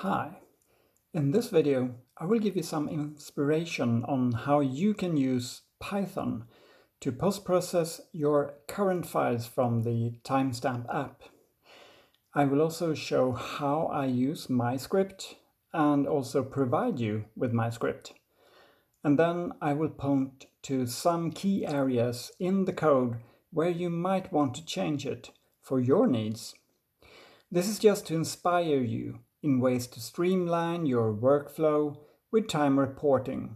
Hi, in this video I will give you some inspiration on how you can use Python to post-process your current files from the timestamp app. I will also show how I use my script and also provide you with my script. And then I will point to some key areas in the code where you might want to change it for your needs. This is just to inspire you in ways to streamline your workflow with time reporting.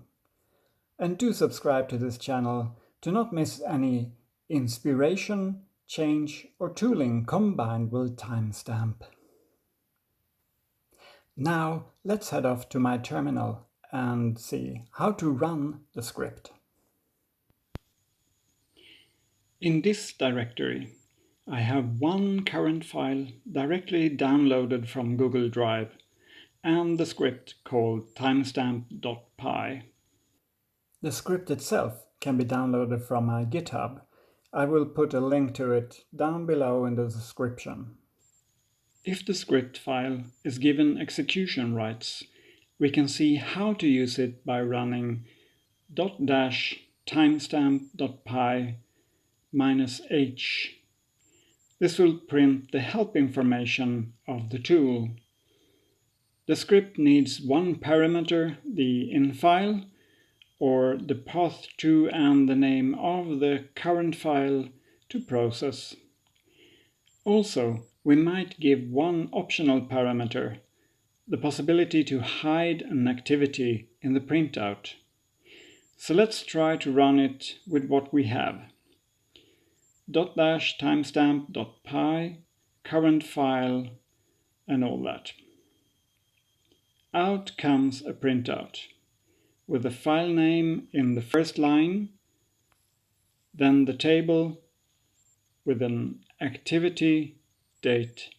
And do subscribe to this channel to not miss any inspiration, change, or tooling combined with timestamp. Now let's head off to my terminal and see how to run the script. In this directory, I have one current file directly downloaded from Google Drive and the script called timestamp.py. The script itself can be downloaded from my GitHub. I will put a link to it down below in the description. If the script file is given execution rights, we can see how to use it by running --timestamp.py -h. This will print the help information of the tool. The script needs one parameter, the infile, or the path to and the name of the current file to process. Also, we might give one optional parameter, the possibility to hide an activity in the printout. So let's try to run it with what we have. --timestamp.py, current file, and all that. Out comes a printout with the file name in the first line, then the table with an activity, date,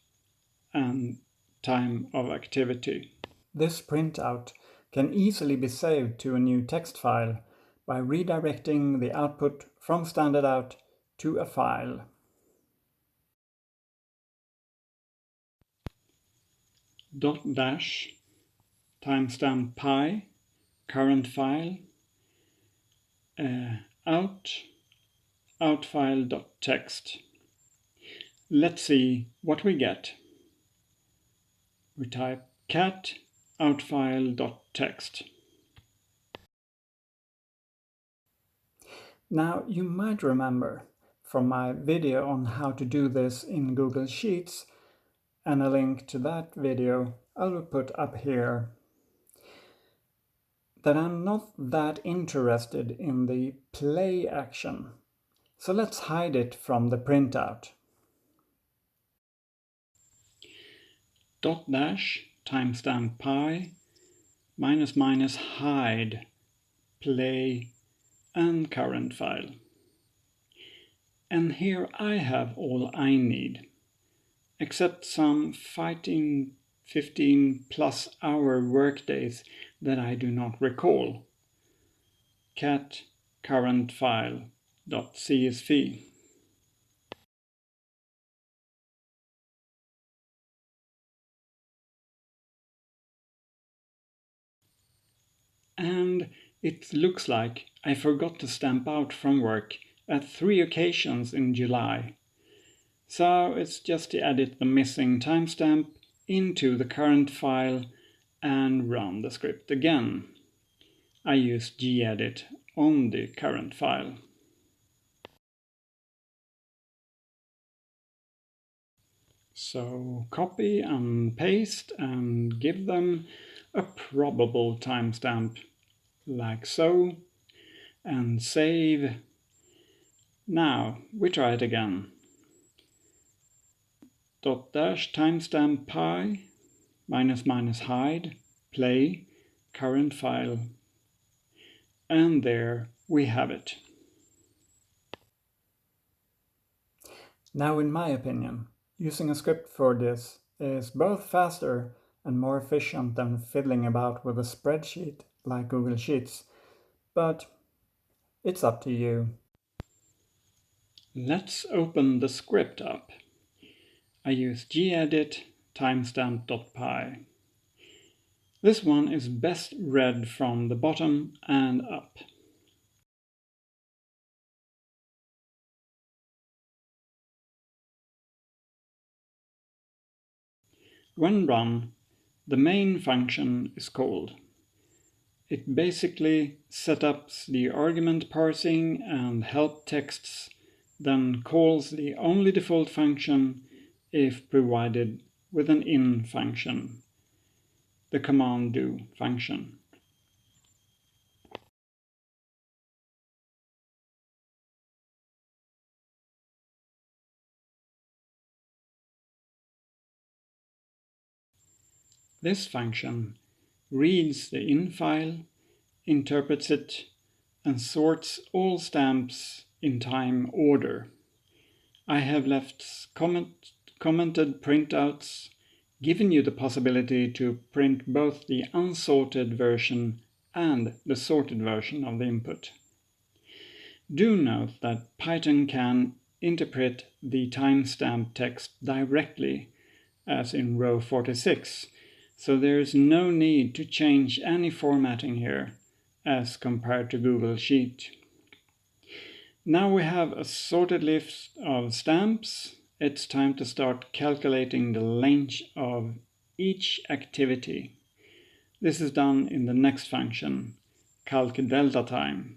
and time of activity. This printout can easily be saved to a new text file by redirecting the output from standard out to a file. --timestamp.py, current file, outfile.txt. Let's see what we get. We type cat outfile.txt. Now you might remember from my video on how to do this in Google Sheets, and a link to that video I will put up here, that I'm not that interested in the play action. So let's hide it from the printout. --timestamp.py --hide play and current file. And here I have all I need, except some 15+ hour workdays that I do not recall. Cat current file.csv. And it looks like I forgot to stamp out from work at 3 occasions in July. So it's just to edit the missing timestamp into the current file and run the script again. I use gedit on the current file. So copy and paste and give them a probable timestamp, like so, and save. Now we try it again. --timestamp.py --hide play current file, and there we have it. Now, in my opinion, using a script for this is both faster and more efficient than fiddling about with a spreadsheet like Google Sheets, but it's up to you. Let's open the script up. I use gedit timestamp.py. This one is best read from the bottom and up. When run, the main function is called. It basically sets up the argument parsing and help texts, then calls the only default function if provided with an in function, the command do function. This function reads the in file, interprets it, and sorts all stamps in time order. I have left commented printouts, giving you the possibility to print both the unsorted version and the sorted version of the input. Do note that Python can interpret the timestamp text directly, as in row 46, so there is no need to change any formatting here, as compared to Google Sheet. Now we have a sorted list of stamps. It's time to start calculating the length of each activity. This is done in the next function, calc delta time.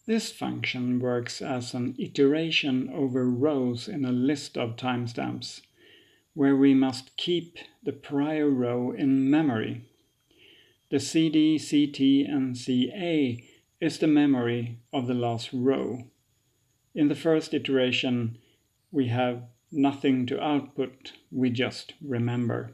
This function works as an iteration over rows in a list of timestamps, where we must keep the prior row in memory. The CD, CT, and CA is the memory of the last row. In the first iteration, we have nothing to output, we just remember.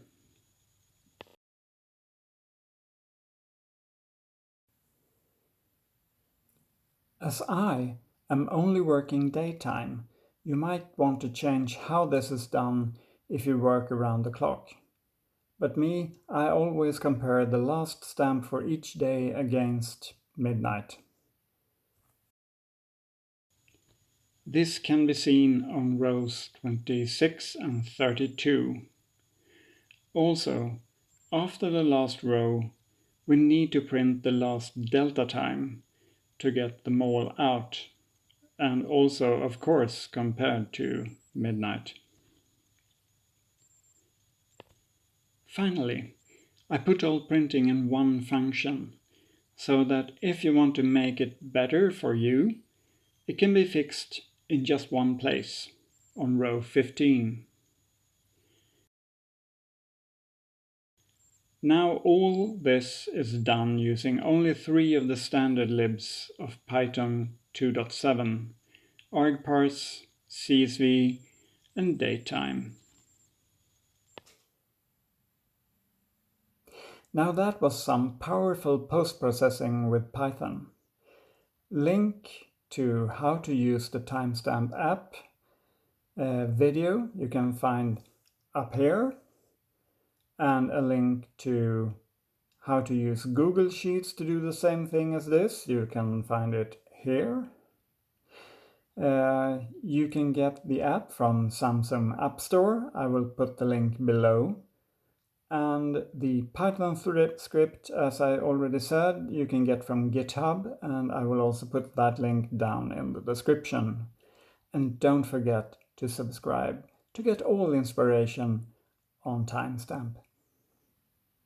As I am only working daytime, you might want to change how this is done if you work around the clock. But me, I always compare the last stamp for each day against midnight. This can be seen on rows 26 and 32. Also, after the last row, we need to print the last delta time to get them all out, and also, of course, compared to midnight. Finally, I put all printing in one function, so that if you want to make it better for you, it can be fixed in just one place, on row 15. Now all this is done using only 3 of the standard libs of Python 2.7, argparse, CSV, and datetime. Now that was some powerful post-processing with Python. Link to how to use the timestamp app video you can find up here, and a link to how to use Google Sheets to do the same thing as this. You can find it here. You can get the app from Samsung App Store. I will put the link below. And the Python script, as I already said, you can get from GitHub, and I will also put that link down in the description. And don't forget to subscribe to get all inspiration on timestamp.